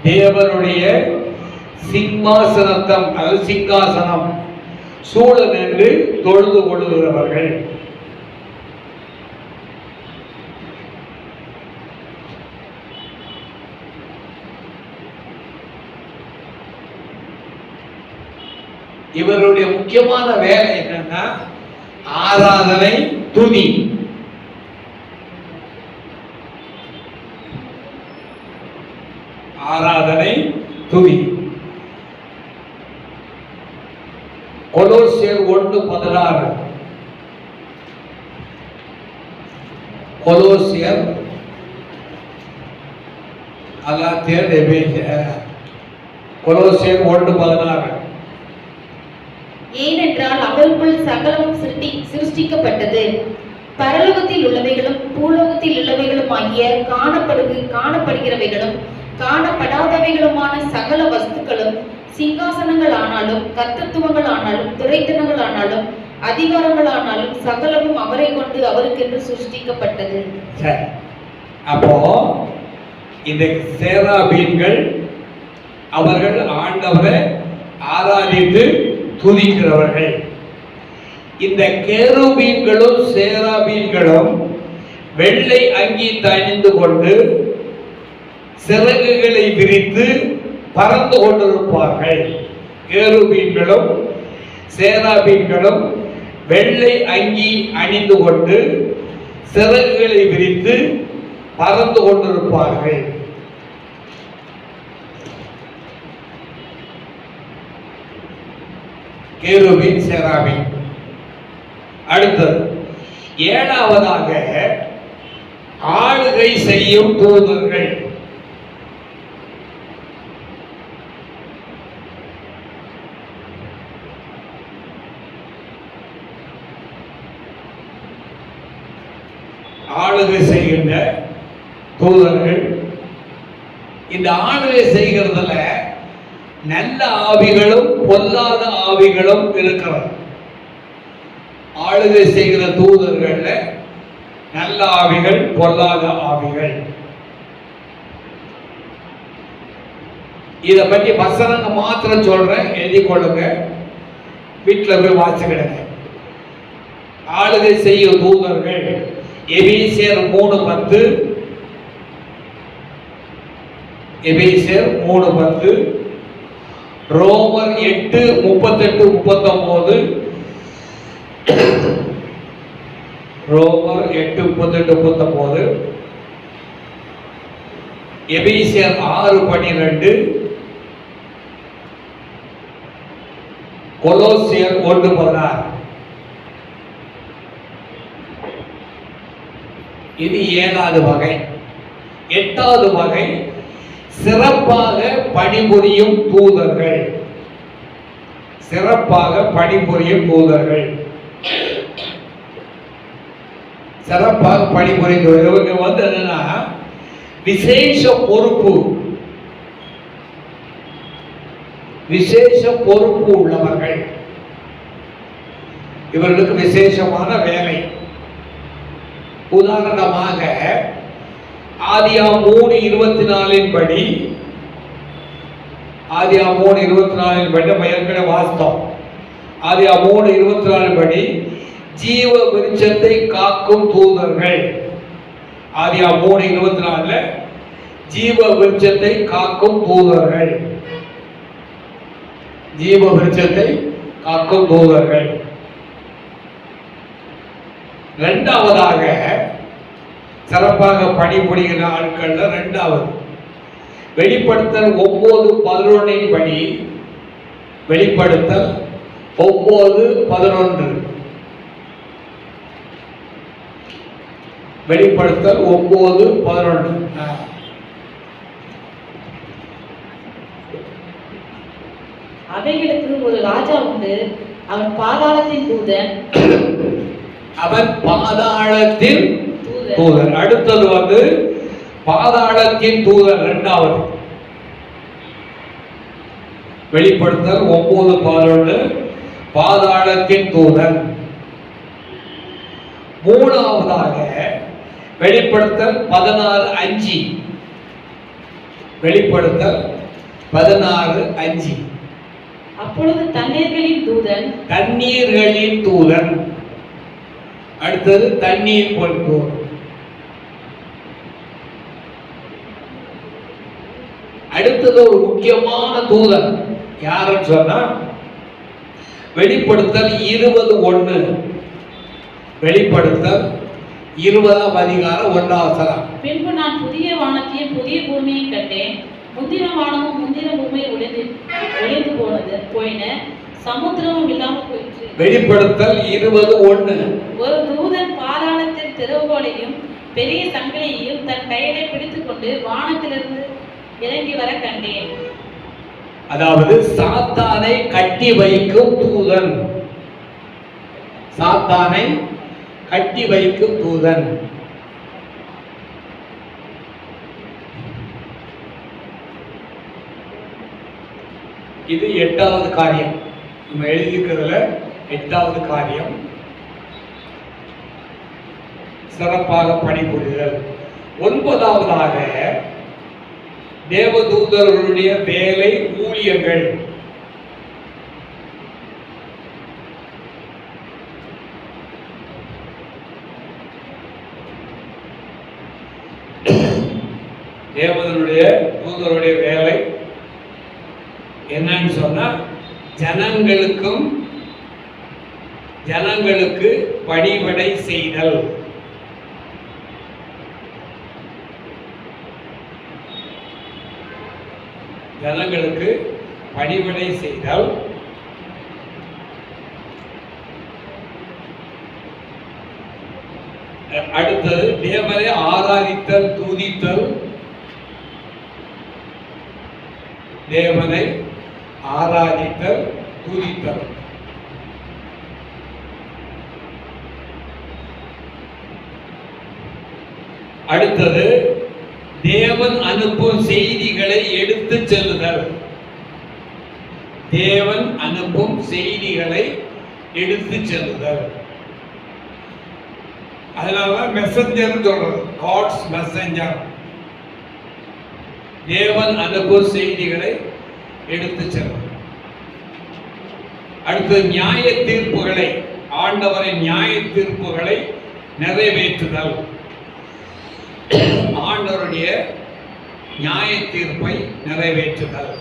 தேவனுடைய சிம்மாசனத்தம் அல்லது சிங்காசனம் சூழ நின்று தொழுது கொள்ளுகிறவர்கள். இவருடைய முக்கியமான வேலை என்னன்னா, ஆராதனை, துதி. ஆராதனை, துதி. கொலோசியர் 1:16. கொலோசியர், கலாத்தியர், எபேசியர். கொலோசியர் 1:16. ஏனென்றால் அவருக்குள் சகலமும் சிருஷ்டிக்கப்பட்டது, பரலோகத்தில் உள்ளவைகளும் பூலோகத்தில் உள்ளவைகளும் ஆகிய காணப்படுகிறவைகளும் காணப்படாதவைகளுமான சகல வஸ்துக்களும், சிங்காசனங்கள் ஆனாலும் கர்த்தத்துவங்கள் ஆனாலும் துரைத்தனங்கள் ஆனாலும் அதிகாரங்கள் ஆனாலும் சகலமும் அவரை கொண்டு அவருக்கென்று சிருஷ்டிக்கப்பட்டது. சரி, அப்போ இந்த சேராபீன்கள் அவர்கள் ஆண்டவரை ஆராதித்து துதிக்கிறவர்கள். இந்த கேருபீன்களும் சேராபீன்களும் வெள்ளை அங்கி தணிந்து கொண்டு சிறகுகளை விரித்து பறந்து கொண்டிருப்பார்கள். கேருபீன்களும் சேராபீன்களும் வெள்ளை அங்கி அணிந்து கொண்டு சிறகுகளை விரித்து பறந்து கொண்டிருப்பார்கள். கேருபீன், சேராபீன். அடுத்தது 7வதாக ஆளுகை செய்யும் தூதர்கள். ஆளுகை செய்கின்ற தூதர்கள். இந்த ஆளுகை செய்கிறதுல நல்ல ஆவிகளும் பொல்லாத ஆவிகளும் இருக்கிறது. ஆளுகை செய்கிற தூதர்கள்ல நல்ல ஆவிகள், பொல்லாத ஆவிகள். இதை பற்றி வசனங்க மாத்திரம் சொல்றேன், எழுதி கொள்ளுங்க, வீட்டில் போய் வாசிக்கிடுங்க. ஆளுகை செய்யும் தூதர்கள் எபேசியர் 3:10, எபேசியர் 3:10, ரோமர் 8:38-39, ரோமர் 8:38-39, எபேசியர் 6:12, கொலோசியர் 1:16. இது 7வது வகை. 8வது வகை சிறப்பாக பணிபுரியும் தூதர்கள். சிறப்பாக பணிபுரியும் தூதர்கள். சிறப்பாக பணிபுரியும் இவங்க என்னன்னா விசேஷ பொறுப்பு, விசேஷ பொறுப்பு உள்ளவர்கள். இவர்களுக்கு விசேஷமான வேலை. உதாரணமாக ஆதியாகமம் 3:24 படி, ஆதியாகமம் 3:24 படி நம்ம ஏற்கனவே வாசித்தோம். ஆதியாகமம் 3:24 படி ஜீவ விருட்சத்தை காக்கும் தூதர்கள். ஆதியாகமம் 3:24 ஜீவ விருட்சத்தை காக்கும் தூதர்கள். ஜீவ விருட்சத்தை காக்கும் தூதர்கள். 2வதாக சிறப்பாக பணிபுரிகிற ஆட்கள்ல 2வது வெளிப்படுத்தல் 9:11 படி, வெளிப்படுத்தல் 9:11, வெளிப்படுத்தல் 9:11. அவைகளுக்கு ஒரு ராஜா உண்டு, அவன் பாதாளத்தின் தூதன். அவன் பாதாளத்தின் தூதன். அடுத்தது பாதாளத்தின் தூதன் 2வது. வெளிப்படுத்தல் 9:11 பாதாளத்தின் தூதன். 3வதாக வெளிப்படுத்தல் 16:5, வெளிப்படுத்தல் 16:5 அப்பொழுது தண்ணீர்களின் தூதன். தண்ணீர்களின் தூதன். அடுத்தது தண்ணீர் பொறுப்போர். அடுத்தது ஒரு முக்கியமான தூதன் யாருன்னு சொன்னா வெளிப்படுத்தல் 20:1, வெளிப்படுத்தல் 20ஆம் அதிகாரம் 1ஆம் வசனம். பின்பு நான் புதிய வானத்தையும் புதிய பூமியையும் கண்டேன். முந்தின வானமும் முந்தின பூமியும் ஒளிந்து போயின, சமுத்திரமும் இல்லாமல் போயிற்று. வெளிப்படுத்தல் 20:1. ஒரு தூதன் பாதாளத்தில் திறவுகோலையும் பெரிய சங்கிலியையும் தன் கையிலே பிடித்துக் கொண்டு வானத்திலிருந்து இறங்கி வர கண்டேன். அதாவது சாத்தானை கட்டி வைக்கும் தூதன், சாத்தானை கட்டி வைக்கும் தூதன். இது 8வது காரியம். நம்ம எழுதிக்கிறதுல 8வது காரியம் சிறப்பாக பணிபுரிதல். 9வதாக தேவதூதர்களுடைய வேலை ஊழியங்கள். தூதருடைய வேலை என்னன்னு சொன்னா, ஜனங்களுக்கு பணிவிடை செய்தல். ஜனங்களுக்கு பணிவிடை செய்தல். அடுத்தது தேவனை ஆராதித்தல், துதித்தல். தேவனை ஆராதித்தல், துதித்தல். அடுத்தது தேவன் அனுப்பும் செய்திகளை எடுத்து செல்லுதல். தேவன் அனுப்பும் செய்திகளை எடுத்து செல்லுதல். அதனால மெசஞ்சர் சொல்றது, காட்ஸ் மெசஞ்சர். தேவன் அனுப்பும் செய்திகளை எடுத்து செல்லுதல். அடுத்து நியாய தீர்ப்புகளை, ஆண்டவரின் நியாய தீர்ப்புகளை நிறைவேற்றுதல். ஆண்டவருடைய நியாய தீர்ப்பை நிறைவேற்றுதல்.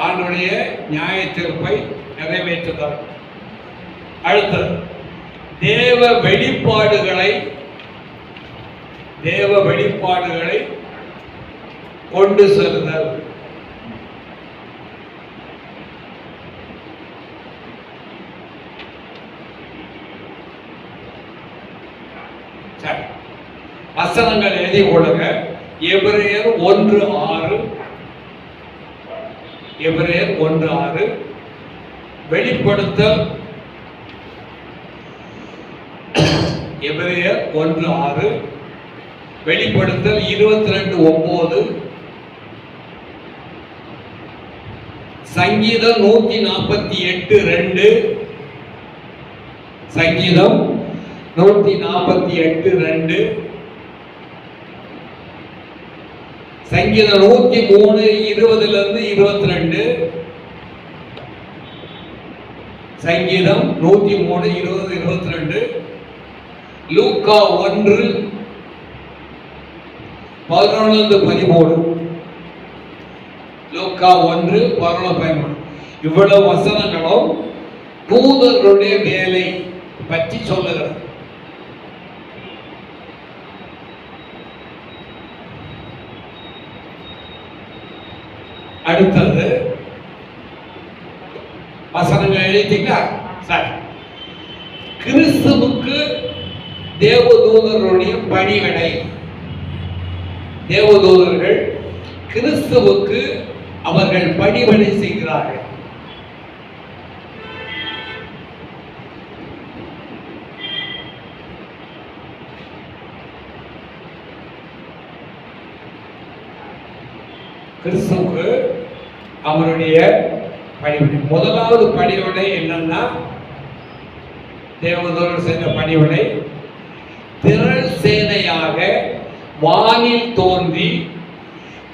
ஆண்டவருடைய நியாய தீர்ப்பை நிறைவேற்றுதல். அடுத்தது தேவ வெளிப்பாடுகளை கொண்டு செல்லுதல். வசனங்கள் எழுதி கொடுங்க. எபிரேயர் 1:6. எபிரேயர் 1:6. வெளிப்படுத்தல் எபிரேயர் 1:6. வெளிப்படுத்தல் 22:9. சங்கீதம் 148:2. சங்கீதம் 148:2. சங்கீதம் 103:20-22. சங்கீதம் 103:20-22. லூக்கா 1:11-13. லூக்கா 1:11-13. இவ்வளவு வசனங்களும் தூதர்களுடைய வேலை பற்றி சொல்லுகிறது. அடுத்தது வசனங்கள் எழுதிட்டீங்களா? சரி. கிறிஸ்துவுக்கு தேவதூதர்களுடைய பணிவிடை. தேவதூதர்கள் கிறிஸ்துவுக்கு அவர்கள் பணிவிடை செய்கிறார்கள். கிறிஸ்துவுக்கு அவருடைய பணிவிடை. முதலாவது பணிவிடை என்னன்னா, தேவதூதர்கள் செய்த பணிவிடை, திரள் சேனையாக வானில் தோன்றி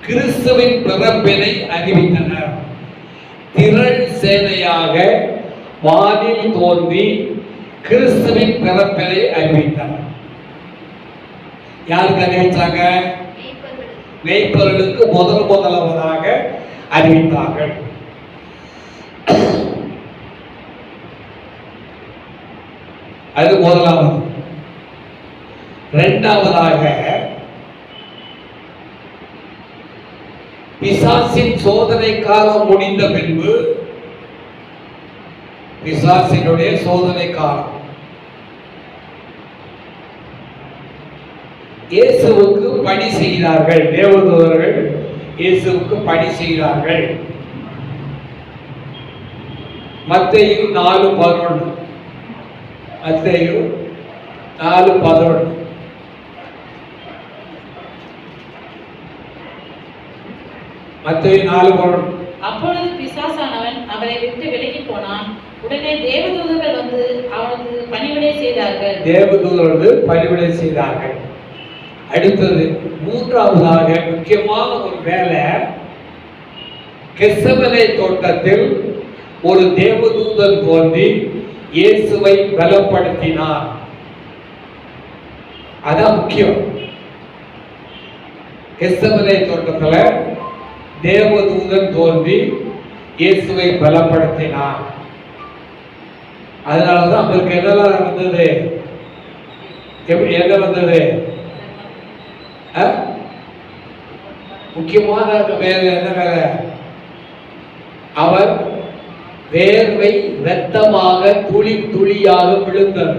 கிறிஸ்துவின் பிறப்பினை அறிவித்தனர். திரள் சேனையாக வானில் தோன்றி கிறிஸ்துவின் பிறப்பினை அறிவித்தனர். யாருக்கு அறிவித்தாங்க? மேய்ப்பர்களுக்கு முதலாவதாக அறிவித்தார்கள். அது முதலாவது. இரண்டாவதாக பிசாசின் சோதனை காலம் முடிந்த பின்பு, பிசாசினுடைய சோதனை காலம், இயேசுவுக்கு பணி செய்கிறார்கள். தேவதூதர்கள் இயேசுவுக்கு பணி செய்கிறார்கள். மத்தேயு 4:11, மத்தேயு 4:11. மத்தேயு 4:11. அப்பொழுது பிசாசானவன் அவரை விட்டு விலகி போனான். உடனே தேவதூதர்கள் வந்து அவனுக்கு பணிவிடை செய்தார்கள். தேவதூதர்கள் பணிவிடை செய்தார்கள். அடுத்தது மூன்றாவதாக முக்கியமான ஒரு வேலை, கெத்செமனே தோட்டத்தில் ஒரு தேவதூதன் தோன்றி இயேசுவை பலப்படுத்தினார். அதான் முக்கியம். கெத்செமனே தோட்டத்தில் தேவதூதன் தோன்றி இயேசுவை பலப்படுத்தினார். அதனாலதான் அவருக்கு என்னெல்லாம் வந்தது? என்ன வந்தது? முக்கியமான வேலை என்ன வேலை? அவர் வேர்வை இரத்தமாக துளி துளியாக விழுந்தது.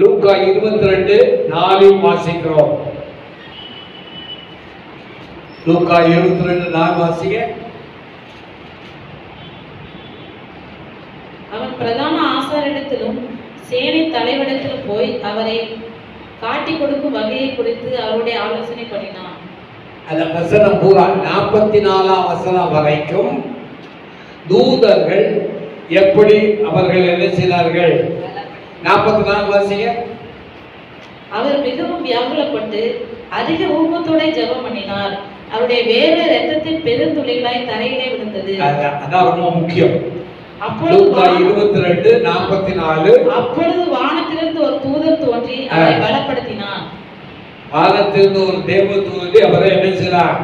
லூக்கா 22:4 வாசிக்கிறோம். லூக்கா 22:4 வாசிங்க. அவன் பிரதான ஆசாரிடத்திலும் சேனை தலைவரிடத்திலும் போய் அவரை காட்டி கொடுக்கும் வகையை குறித்து அவருடைய ஆலோசனை பண்ணினான். அந்த வசனம் பூரா 44ஆம் வசனம் வரைக்கும் தூதர்கள் எப்படி அவர்கள் என்ன செய்தார்கள்? 44 வாசிங்க. அவர் மிகவும் வியாகுலப்பட்டு அதிக ஊக்கத்தோட ஜெபம் பண்ணினார். அவருடைய வேர்வை இரத்தத்தின் பெருந்துளிகளாய் தரையிலே விழுந்தது. அதான் ரொம்ப முக்கியம். அப்பொழுது 22:44. அப்பொழுது வானத்திலிருந்து ஒரு தூதர் தோன்றி அவரை பலப்படுத்தினான். வானத்திலிருந்து ஒரு தேவதூதன் அவரை என்ன செய்தார்?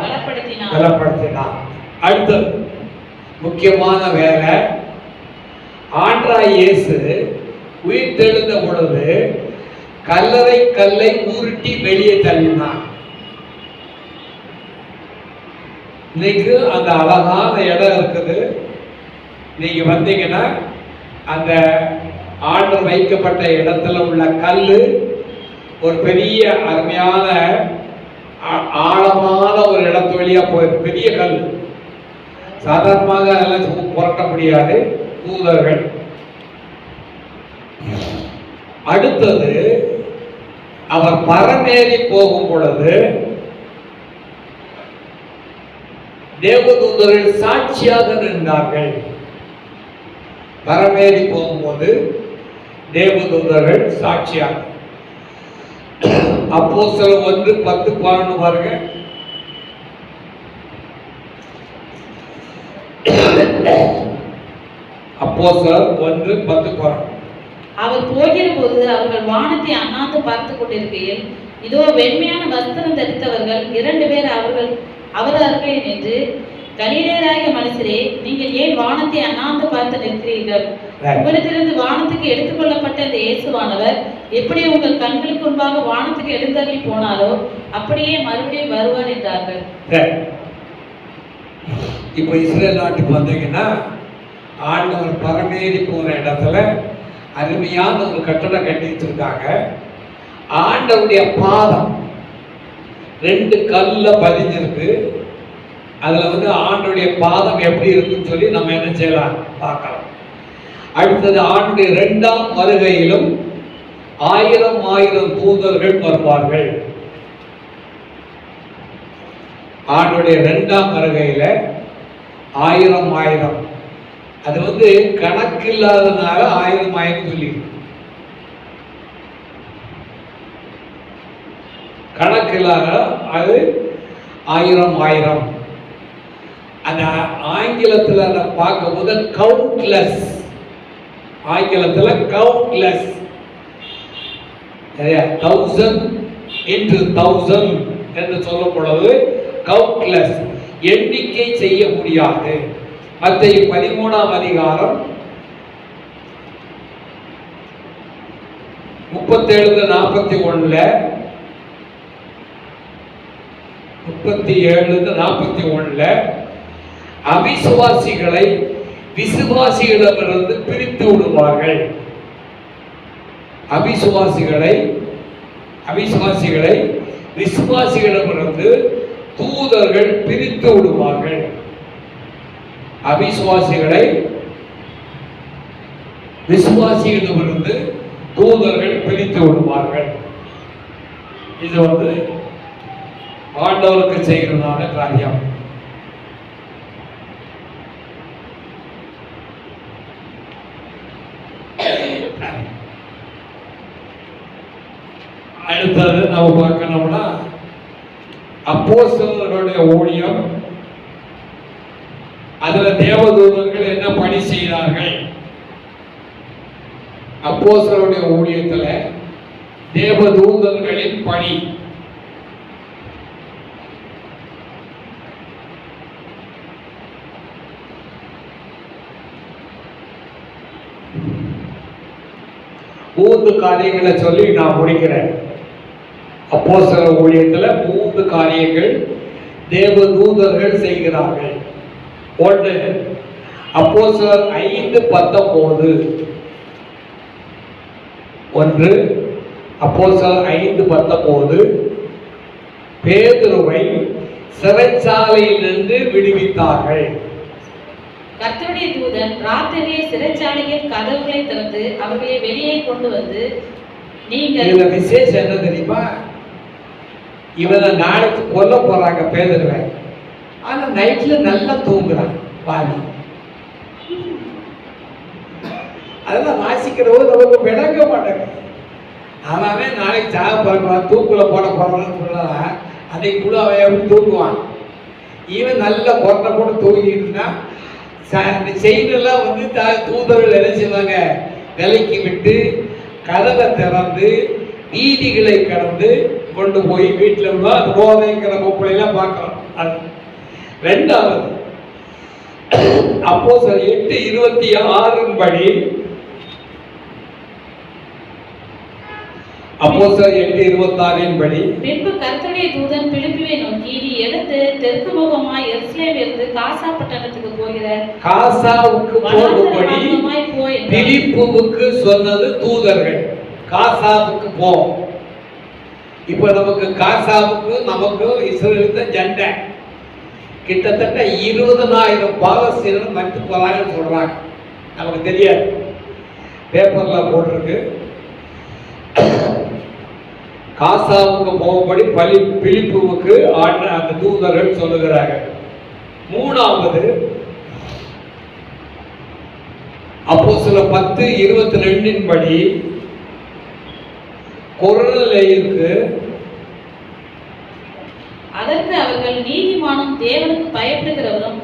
பலப்படுத்தினார். அடுத்தது முக்கியமான வேலை, ஆண்டவராகிய இயேசு உயிர் தெழுந்த பொழுது கல்லறை கல்லை உருட்டி வெளியே தள்ளினார். இன்னைக்கு அந்த அழகான இடம் இருக்குது. நீங்க வந்தீங்கன்னா அந்த ஆண்டவர் வைக்கப்பட்ட இடத்துல உள்ள கல்லு ஒரு பெரிய அருமையான ஆழமான ஒரு இடத்து வழியா போயிருக்கு. பெரிய கல், சாதாரணமாக அதெல்லாம் புரட்ட முடியாது தூதர்கள். அடுத்தது அவர் பரமேறி போகும் பொழுது தேவதூதர்கள் சாட்சியாக நின்றார்கள். பரமேறி போகும்போது தேவதூதர்கள் சாட்சியாக. அப்போஸ்தலர் 1:10-11 பாருங்க. அப்போஸ்தலர் 1:10-11. அவர் போகிற போது அவர்கள் வானத்தை அண்ணாந்து பார்த்து கொண்டிருக்கையில் இதோ வெண்மையான வஸ்திரம் தரித்தவர்கள் 2 பேர் அவர்கள் நின்று, கலிலேயராகிய மனுஷரே, நீங்கள் ஏன் வானத்தை அண்ணாந்து பார்த்து நிற்கிறீர்கள்? உங்களிடத்திலிருந்து வானத்துக்கு எடுத்துக்கொள்ளப்பட்ட இந்த இயேசுவானவர் எப்படி உங்கள் கண்களுக்கு முன்பாக வானத்துக்கு எழுந்தருளி போனாரோ அப்படியே மறுபடியும் வருவார் என்றார்கள். இப்ப இஸ்ரேல் நாட்டுக்கு வந்தீங்கன்னா ஆண்டவர் பரமேறி போன இடத்துல அருமையான ஒரு கட்டடம் கட்டி வச்சிருக்காங்க. ஆண்டவருடைய பாதம் 2 கல்ல பதிஞ்சிருக்கு. அதுல ஆண்டவருடைய பாதம் எப்படி இருக்குன்னு சொல்லி நம்ம என்ன செய்யலாம், பார்க்கலாம். அடுத்தது ஆண்டுடைய 2ஆம் வருகையிலும் 1000 தூதர்கள் வருவார்கள். ஆண்டுடைய 2ஆம் வருகையில 1000 அது கணக்கு இல்லாதனால 1000 சொல்லி, கணக்கு இல்லாத அது 1000. அந்த ஆங்கிலத்தில் அதை பார்க்கும்போது கவுண்ட்லெஸ், ஆங்கிலத்தில் கவுண்ட்லெஸ், 1000 into 1000 என்று சொல்லப்படுவது கவுண்ட்லெஸ், எண்ணிக்கை செய்ய முடியாது. மத்தேயு 13ஆம் அதிகாரம் 37-41 அவிசுவாசிகளை விசுவாசிகளிடமிருந்து பிரித்து விடுவார்கள். அவிசுவாசிகளை விசுவாசிகளிடமிருந்து தூதர்கள் பிரித்து விடுவார்கள். அவிசுவாசிகளை விசுவாசிகளிடமிருந்து தூதர்கள் பிரித்து விடுவார்கள். இது ஆண்டவருக்கு செய்கிறதான காரியம். அடுத்தது நம்ம பார்க்கணும்னா அப்போஸ்தலர்களுடைய ஊழியம். அதுல தேவதூதர்கள் என்ன பணி செய்கிறார்கள்? அப்போஸ்தலருடைய ஊழியத்துல தேவதூதர்களின் பணி. மூன்று காரியங்களை சொல்லி நான் முடிக்கிறேன். அப்போஸ்தலர் ஊழியத்துல 3 காரியங்கள் தேவதூதர்கள் செய்கிறார்கள். ஒன்று, அப்போஸ்தலர் 5:19. 5:19 பேதுருவை சிறைச்சாலையிலிருந்து விடுவித்தார்கள். கர்த்தருடைய தூதன் ராத்திரியே சிறைச்சாலையின் கதவுகளை திறந்து அவர்களை வெளியே கொண்டு வந்து, நீங்கள் இதுல விசேஷம் என்ன தெரியுமா? இவனை நாளைக்கு கொல்ல போறாங்க பேதுருவை. ஆனா நைட்ல நல்லா தூங்குறான் பாதி. அதெல்லாம் வாசிக்கிறவங்க நமக்கு விளங்க மாட்டாங்க. அவன் நாளைக்கு சாக போறான், தூக்குல போட போறான்னு சொல்லலாம். அன்னைக்கு கூட அவன் எப்படி தூங்குவான்? இவன் நல்ல கொட்டை போட்டு தூங்கிட்டு இருந்தான். செய்தியெல்லாம் தூதர்கள் என்ன செய்வாங்க? விலைக்கு விட்டு கதவை திறந்து வீதிகளை கடந்து கொண்டு போய் வீட்டில் ரோதைங்கிற பொப்பளையெல்லாம் பார்க்கிறோம். ரெண்டாவது, அப்போஸ்தலர் 8:26 படி, அப்போஸ்தலர் 8:26 படி, பின்பு கர்த்தருடைய தூதன் பிலிப்புவை நோக்கி, நீ எடுத்து தெற்கு முகமாய் எருசலேமிலிருந்து காசா பட்டணத்துக்கு போகிற காசாவுக்கு போகும்படி பிலிப்புவுக்கு சொன்னது தூதர்கள். காசாவுக்கு போ. இப்ப நமக்கு காசாவுக்கு நமக்கு இஸ்ரேலுக்கு சண்டை. கிட்டத்தட்ட 20,000 பாலஸ்தீனர் மட்டு போறாங்கன்னு சொல்றாங்க. நமக்கு தெரியாது, பேப்பர்ல போட்டிருக்கு. காசாவுக்கு போகும்படி பிலிப்புவுக்கு அந்த தூதர்கள் சொல்லுகிறார்கள். மூணாவது, அப்போஸ்தலர் 10:22 படி கொர்நேலியுவுக்கு, அதற்கு அவர்கள், நீதிமானும் தேவனுக்கு பயப்படுகிறவரும்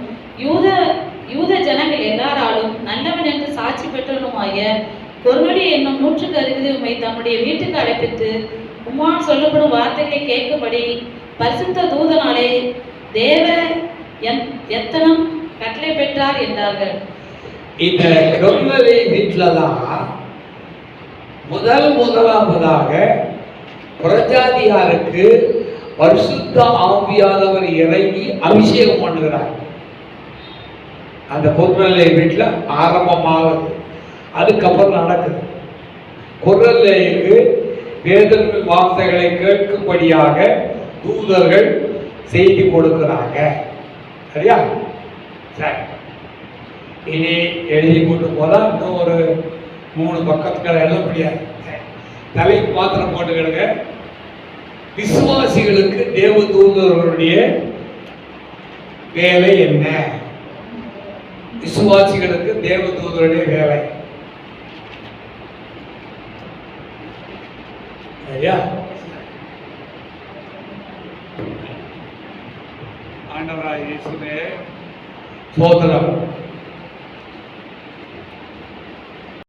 யூத ஜனங்கள் எல்லாராலும் நல்லவன் என்று சாட்சி பெற்றவனுமாய கொர்நேலியு என்னும் 160 உம்மை தம்முடைய வீட்டுக்கு அழைப்பித்து உம்மால் சொல்லப்படும் வார்த்தைகளை கேட்கும்படி பரிசுத்த தூதனாலே தேவ எத்தனம் கட்டளை பெற்றார் என்றார்கள். இந்த கொர்நேலியு வீட்டில்தான் முதலாவதாக பிரஜாதியாருக்கு பரிசுத்த ஆவியானவர் இறங்கி அபிஷேகம் பண்ணுகிறார். அந்த கொர்நேலியு வீட்டில் ஆரம்பமாகுது. அதுக்கப்புறம் நடக்குது. கொர்நேலியுவுக்கு வேதத்தின் வார்த்தைகளை கேட்கும்படியாக தூதர்கள் செய்தி கொடுக்கிறாங்க. சரியா? சரி, இனி எழுதி கொண்டு போதா இன்னும் ஒரு 3 பக்கத்துக்கு எழுத முடியாது. தலைக்கு மாத்திரம் போட்டுக்கிடுங்க. விசுவாசிகளுக்கு தேவதூதர்களுடைய வேலை என்ன? விசுவாசிகளுக்கு தேவதூதருடைய வேலை ஐயா. ஆண்டவராகிய இயேசுவே ஸ்தோத்திரம்.